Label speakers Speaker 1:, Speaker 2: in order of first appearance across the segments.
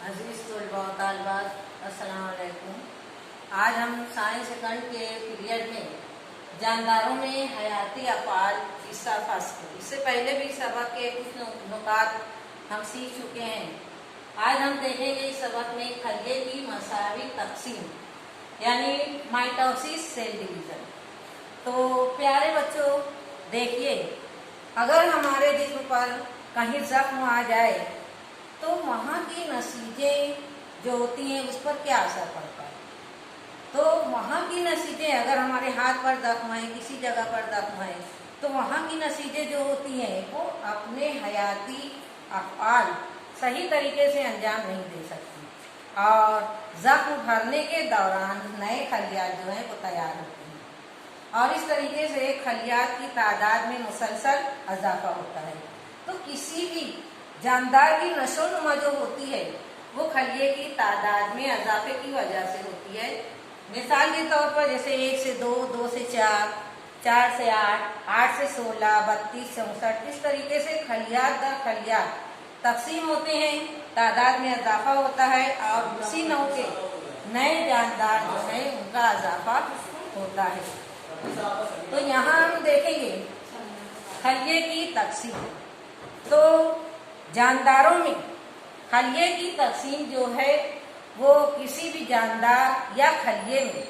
Speaker 1: अजीज तलबा तालिबात अस्सलाम वालेकुम। आज हम साइंस सेकंड के पीरियड में जानदारों में हयाती अफ़आल हिस्सा फर्स्ट, इससे पहले भी सबक के कुछ नुकात हम सीख चुके हैं। आज हम देखेंगे इस सबक में खलिए की मसावी तकसीम यानी माइटोसिस सेल डिवीजन। तो प्यारे बच्चों देखिए, अगर हमारे जिस्म पर कहीं जख्म आ जाए तो वहाँ की नसीजें जो होती हैं उस पर क्या असर पड़ता है। तो वहाँ की नसीजें, अगर हमारे हाथ पर जख्म है, किसी जगह पर जख्म है, तो वहाँ की नसीजें जो होती हैं वो अपने हयाती अफ़आल सही तरीके से अंजाम नहीं दे सकती और जख्म भरने के दौरान नए खलियात जो हैं वो तैयार होते हैं और इस तरीके से खलियात की तादाद में मुसलसल इजाफा होता है। तो किसी भी जानदार की नशोनुमा जो होती है वो खलिए की तादाद में इजाफे की वजह से होती है। मिसाल के तौर पर जैसे 1 से 2, 2 से 4, 4 से 8, 8 से 16, 32, 64, इस तरीके से खलियात दर खलियात तकसीम होते हैं, तादाद में इजाफा होता है और उसी नौ के नए जानदार जो है उनका इजाफा होता है। तो यहाँ हम देखेंगे खलिए की तकसीम। तो जानदारों में खलिए की तकसीम जो है वो किसी भी जानदार या खलिए में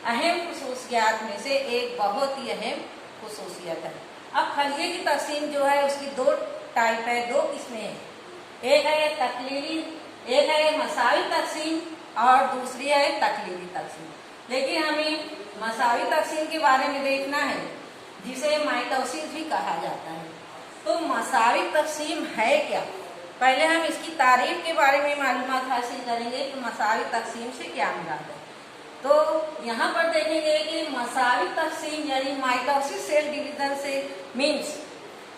Speaker 1: अहम खुसूसियात में से एक बहुत ही अहम खुसूसियत है। अब खलिए की तकसीम जो है उसकी दो टाइप है, दो किस्में हैं। एक है तकलीली, एक है मसावी तकसीम और दूसरी है तकलीली तकसीम। लेकिन हमें मसावी तकसीम के बारे में देखना है जिसे माइटोसिस भी कहा जाता है। तो मसावी तकसीम है क्या, पहले हम इसकी तारीफ के बारे में मालूमात हासिल करेंगे कि मसावी तकसीम से क्या मुराद है। तो यहाँ पर देखेंगे कि मसावी तकसीम यानी माइटोसिस सेल डिवीजन से मीन्स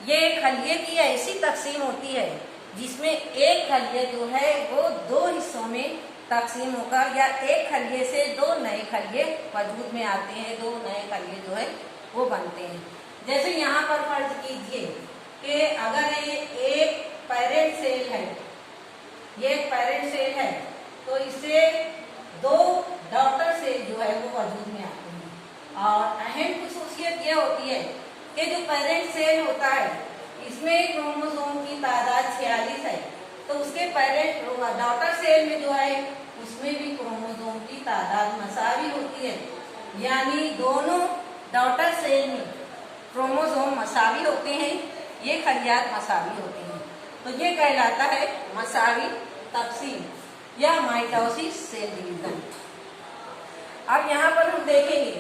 Speaker 1: ये खलिए की ऐसी तकसीम होती है जिसमें एक खलिए जो है वो दो हिस्सों में तकसीम होकर या एक खलिए से दो नए खलिए वजूद में आते हैं, दो नए खलिए जो है वो बनते हैं। जैसे यहाँ पर फर्ज कीजिए कि अगर ये एक पेरेंट सेल है, ये पेरेंट सेल है, तो इससे दो डॉटर सेल जो है वो वजूद में आते हैं और अहम खुसूसियत यह होती है कि जो पेरेंट सेल होता है इसमें क्रोमोसोम की तादाद 46 है, तो उसके पेरेंट डॉटर सेल में जो है उसमें भी क्रोमोसोम की तादाद मसावी होती है, यानी दोनों डॉटर सेल में क्रोमोसोम मसावी होते हैं, ये खलियात मसावी होते हैं। तो ये कहलाता है मसावी तकसीम या माइटोसिस सेल डिवीजन। अब यहाँ पर हम देखेंगे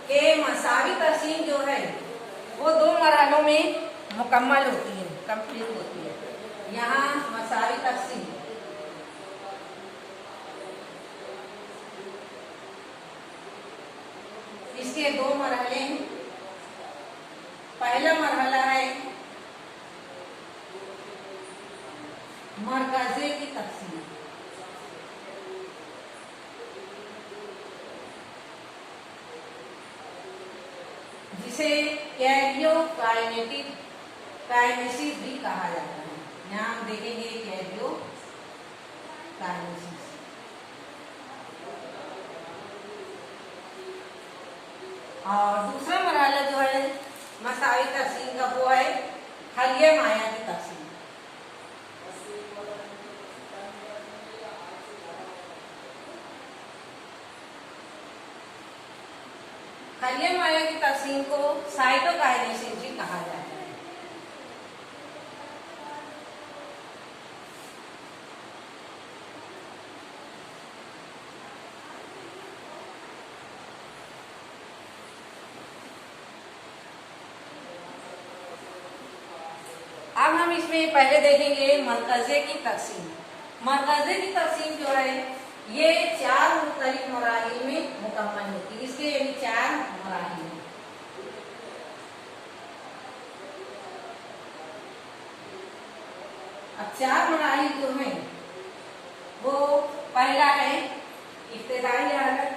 Speaker 1: कि मसावी तकसीम जो है वो दो मरहलों में मुकम्मल होती है, कंप्लीट होती है। यहाँ मसावी तकसीम इसके दो मरहले हैं। पहला मरहला है मरकज़े की तकसीम, जिसे कैरियोकाइनेसिस भी कहा जाता है। यहाँ हम देखेंगे कैरियोकाइनेसिस। और दूसरा मरहला जो है मसावी तकसीम का वो है खलिया माया की तकसीम। खलिया माया की तकसीम को साइटोकाइनेसिस भी कहा जाता है। अब हम इसमें पहले देखेंगे मरकज़े की तकसीम। मरकज़े की तकसीम जो है ये 4 मुख्तलिफ मराहिल में मुकम्मल होती है। इसके यानी 4 मराहिल हैं। अब 4 मराहिल जो हैं वो पहला है इब्तिदाई हालत,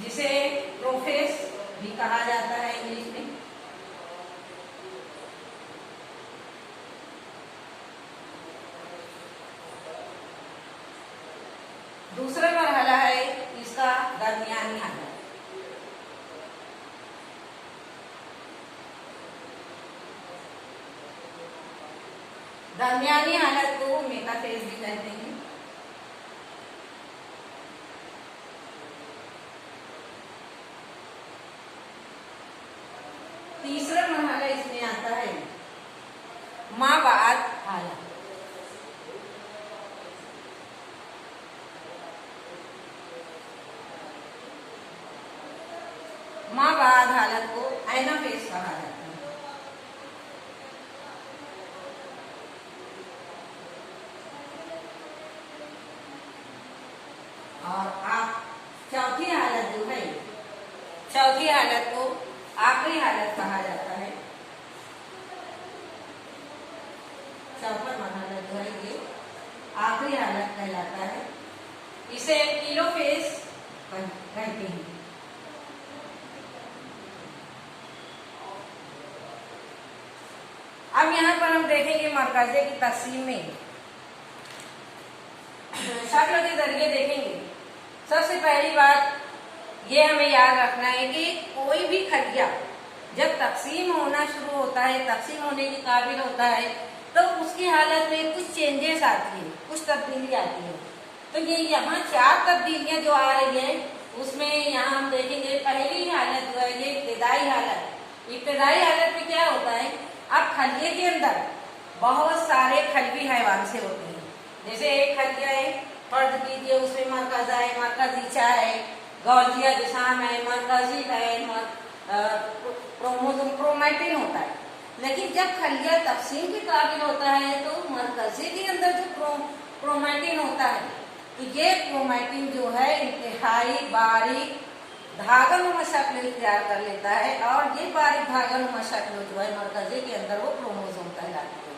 Speaker 1: जिसे प्रोफेस भी कहा जाता है इंग्लिश में। दूसरा मरहला है इसका दरमियानी हालत। दरमियानी हालत को मेटाफेज भी कहते हैं। तीसरा मरहला इसमें आता है माबाद हालत। माबाद हालत को एनाफेज कहा जाता है। और आप चौथी हालत जो है, चौथी हालत को आखिरी हालत कहा जाता है। चौथा मरहला जो है ये आखिरी हालत कहलाता है। इसे टेलोफेज कहते हैं। अब यहाँ पर हम देखेंगे मरकजे की तकसीम में शक्ल के जरिए देखेंगे। सबसे पहली बात ये हमें याद रखना है कि कोई भी खलिया जब तकसीम होना शुरू होता है, तकसीम होने के काबिल होता है, तो उसकी हालत में कुछ चेंजेस आती है, कुछ तब्दीली आती है। तो ये यहाँ 4 तब्दीलियां जो आ रही है उसमें यहाँ हम देखेंगे पहली हालत जो है ये इब्तिदाई हालत। इब्तिदाई हालत में क्या होता है, अब खलिए के अंदर बहुत सारे खलवी हैवान से होते हैं। जैसे एक खलिया है, फर्ज कीजिए उसमें मरकज़ा है, मरकज़ीचा है, गॉल्जिया जिसाम है, मरकज़ी है, क्रोमोसोम क्रोमैटिन होता है। लेकिन जब खलिया तकसीम के काबिल होता है तो मरकज़े के अंदर जो क्रोमैटिन होता है, तो ये क्रोमैटिन जो है इंतहाई बारीक धागानुमा शक्ल इख्तियार कर लेता है और ये बारीक धागानुमा शक्ल जो है मरकज़े के अंदर वो क्रोमोसोम कहलाती है।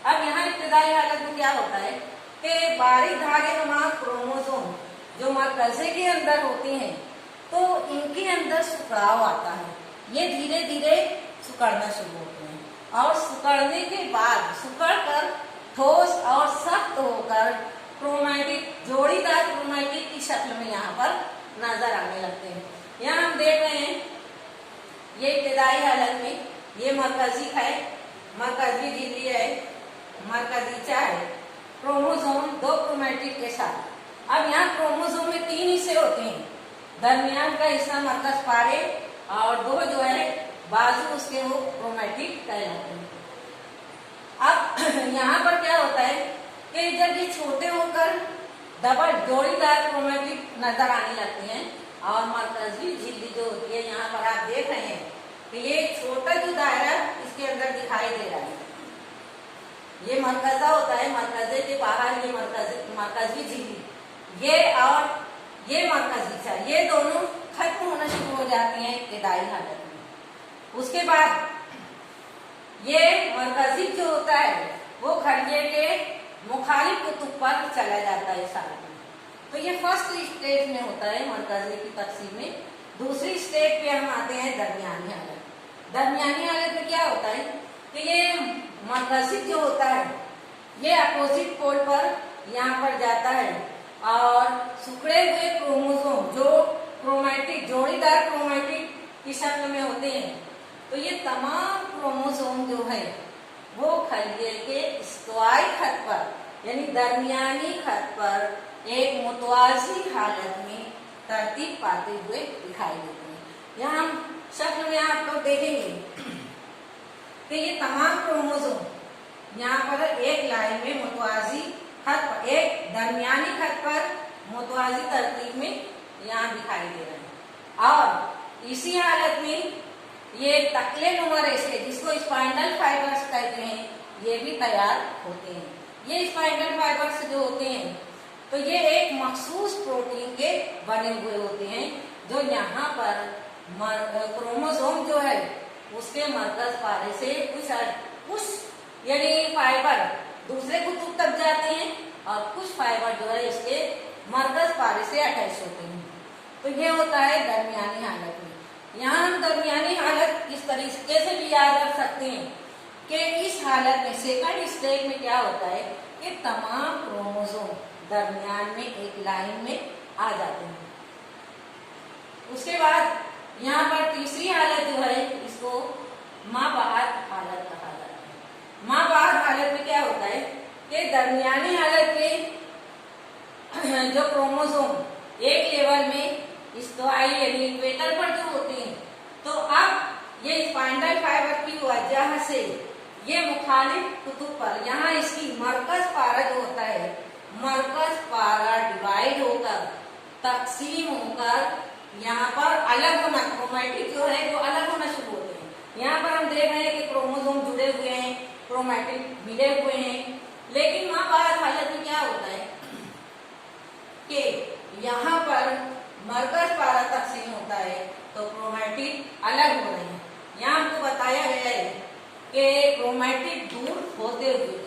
Speaker 1: अब यहाँ इब्तिदाई हालत में क्या होता है कि बारीक धागानुमा क्रोमोसोम जो मरकज़े के अंदर होते हैं तो इनके अंदर सुकड़ाव आता है। ये धीरे धीरे सुकड़ना शुरू होते हैं और सुकड़ने के बाद सुकड़ कर ठोस और सख्त होकर क्रोमैटिक जोड़ीदार क्रोमैटिक की शक्ल में यहाँ पर नजर आने लगते हैं। यहाँ हम देख रहे हैं ये इब्तिदाई हालत में ये मरकज़ी है, मरकज़ी झिल्ली है, मरकज़ीचा है, क्रोमोसोम 2 क्रोमैटिक के साथ। अब यहाँ क्रोमोसोम में 3 हिस्से होते हैं, दरमियान का हिस्सा मरकज़ पारे और 2 जो है बाजू उसके वो क्रोमैटिक कहलाते हैं। अब यहाँ पर क्या होता है कि जब ये छोटे होकर डबल जोड़ीदार क्रोमैटिक नजर आने लगते हैं और मरकज़ी झिल्ली जो होती है यहाँ पर आप देख रहे हैं कि ये छोटा जो दायरा इसके अंदर दिखाई दे रहा है, ये मरकज़ा होता है, मरकज़े के बाहर ये मरकज़ी झिल्ली, ये और ये मरकज़ीचा, ये दोनों खत्म होना शुरू हो जाती हैं इब्तिदाई हालत में। उसके बाद ये मरकज़ी जो होता है वो खलिए के मुखालिफ कुतुब पर चला जाता है साथ में। तो ये फर्स्ट स्टेज में होता है मरकज़े की तकसीम में। दूसरी स्टेज पे हम आते हैं दरमियानी हालत। दरमियानी हालत में क्या होता है कि ये मरकज़ी जो होता है ये अपोजिट पोल पर यहाँ पर जाता है और सुखड़े हुए क्रोमोसोम जो क्रोमैटिक जोड़ीदार क्रोमैटिक की शक्ल में होते हैं, तो ये तमाम क्रोमोसोम जो है वो खलिए के इस्तवाई खत पर यानी दरमियानी खत पर एक मुतवाज़ी हालत में तरतीब पाते हुए दिखाई देते हैं। यहाँ हम शक्ल में आप लोग देखेंगे कि ये तमाम क्रोमोसोम यहाँ पर एक लाइन में मुतवाज़ी खत पर, एक दरमियानी खत पर मुतवाज़ी तरतीब में यहाँ दिखाई दे रहे हैं। और इसी हालत में ये तकले नुमा रेशे जिसको स्पाइनल फाइबर्स कहते हैं ये भी तैयार होते हैं। ये स्पाइनल फाइबर्स जो होते हैं तो ये एक मखसूस प्रोटीन के बने हुए होते हैं जो यहाँ पर क्रोमोसोम जो है उसके मरकज़ पारे से कुछ यानी फाइबर दूसरे कुतुब तक जाते हैं और कुछ फाइबर जो है इसके मरकज़ पारे से अटैच होते हैं। तो ये होता है दरमियानी हालत में। यहाँ हम दरमियानी हालत इस तरीके से भी याद रख सकते हैं कि इस हालत में सेकंड स्टेज में क्या होता है कि तमाम क्रोमोसोम दरमियान में एक लाइन में आ जाते हैं। उसके बाद यहाँ पर तीसरी हालत जो है इसको माँ बाहर हालत कहा जाता है। माँ बाहर हालत में क्या होता है कि दरमियानी हालत में जो क्रोमोसोम एक लेवल में स्टोआई यानी इक्वेटर पर जो होते हैं, तो अब ये स्पाइंडल फाइबर की वजह से ये मुखालिफ कुतुब पर यहाँ इसकी मरकज पारा जो होता है, मरकज पारा डिवाइड होकर तकसीम होकर यहाँ पर अलग होना, क्रोमैटिड जो है वो अलग होना शुरू होते हैं। यहाँ पर हम देख रहे हैं कि क्रोमोसोम जुड़े हुए हैं, क्रोमैटिड मिले हुए हैं, लेकिन माँ बाहर हालत में क्या होता है कि यहाँ पर मरकज पारा तकसीम होता है तो क्रोमैटिड अलग हो रहे हैं। यहाँ हमको बताया गया है कि क्रोमैटिड दूर होते हुए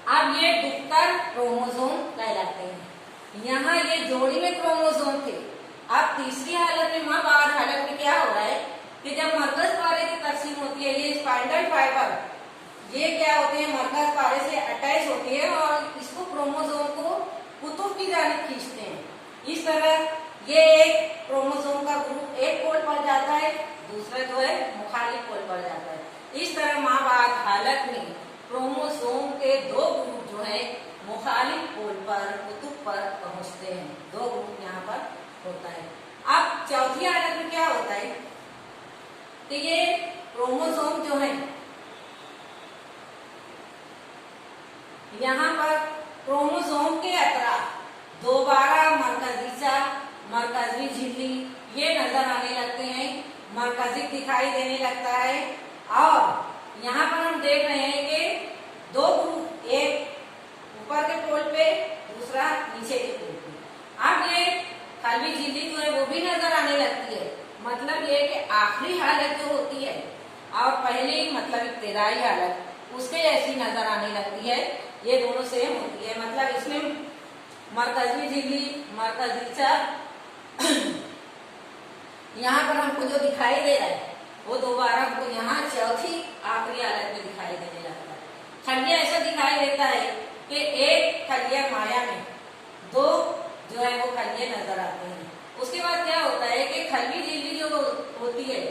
Speaker 1: अब ये डुक्कर क्रोमोसोम कहलाते हैं। यहाँ ये जोड़ी में क्रोमोसोम थे। अब तीसरी हालत में माँ बाहर हालत में क्या हो रहा है कि जब मरकज पारे की तकसीम होती है, ये स्पाइंडल फाइबर ये क्या होते हैं मरकज पारे से अटैच होती है और इसको क्रोमोसोम को कुतुब की जानिब खींचते हैं। इस तरह ये एक क्रोमोसोम का ग्रुप एक पोल पर जाता है, दूसरा जो है मुखालिफ पोल पर जाता है। इस तरह माँ बाहर हालत में क्रोमोसोम के दो ग्रुप जो है मुखालिफ पोल पर कुतुब पर पहुंचते हैं। दो ग्रुप यहाँ पर होता है। अब चौथी हालत में क्या होता है कि ये क्रोमोसोम जो है यहाँ पर क्रोमोसोम के अतराफ दोबारा मरकजी झिल्ली ये नजर आने लगते हैं, मरकजी दिखाई देने लगता है। और यहाँ पर हम देख रहे हैं कि दो ग्रुप, एक ऊपर के पोल पे, दूसरा नीचे के पोल पे। अब ये खलवी झिल्ली जो है वो भी नजर आने लगती है। मतलब ये कि आखिरी हालत जो होती है और पहली मतलब इब्तिदाई हालत उसके जैसी नजर आने लगती है। ये दोनों सेम होती है। मतलब इसमें मरकजी झिल्ली, मरकजीचा यहाँ पर हमको जो दिखाई दे रहा है वो दोबारा हमको यहाँ चौथी आखिरी हालत में दिखाई देने लगता है। खलिया ऐसा दिखाई देता है कि एक खलिया माया में दो जो है वो खलिए नजर आते हैं। उसके बाद क्या होता है कि खलवी झिल्ली जो होती है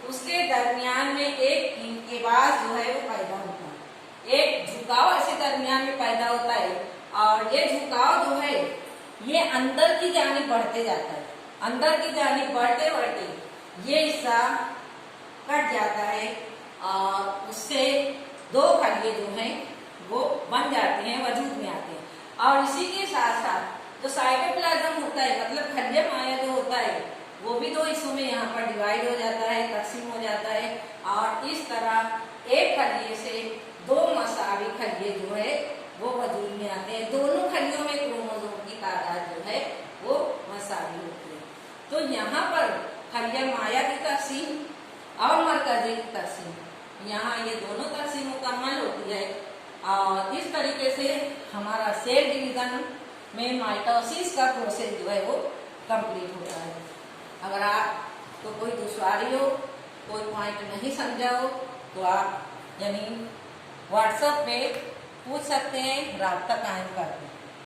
Speaker 1: उसके दरमियान में एक इंक़िबाज़ जो है वो पैदा होता है, एक झुकाव ऐसे दरमियान में पैदा होता है और ये झुकाव जो है ये अंदर की जानिब बढ़ते जाता है। अंदर की जानिब बढ़ते बढ़ते ये हिस्सा कट जाता है और उससे दो खलिए जो हैं वो बन जाते हैं, वजूद में आते हैं। और इसी के साथ साथ जो साइटोप्लाज्म होता है मतलब खलिया माया जो होता है वो भी दो हिस्सों में यहाँ पर डिवाइड हो जाता है, तकसीम हो जाता है। और इस तरह एक खलिए से दो मसावी खलिए जो है वो वजूद में आते हैं। दोनों खलियों में क्रोमोसोम की तादाद जो है वो मसावी होती है। तो यहाँ पर खलिया माया की तकसीम और मरकजी की तकसीम, यहाँ ये दोनों तकसीम मुकम्मल होती है। और इस तरीके से हमारा सेल डिवीजन में माइटोसिस का प्रोसेस जो है वो कंप्लीट होता है। अगर आप तो कोई दुश्वारी हो, कोई पॉइंट नहीं समझा हो तो आप यानी व्हाट्सएप पे पूछ सकते हैं, राब्ता कायम करते हैं।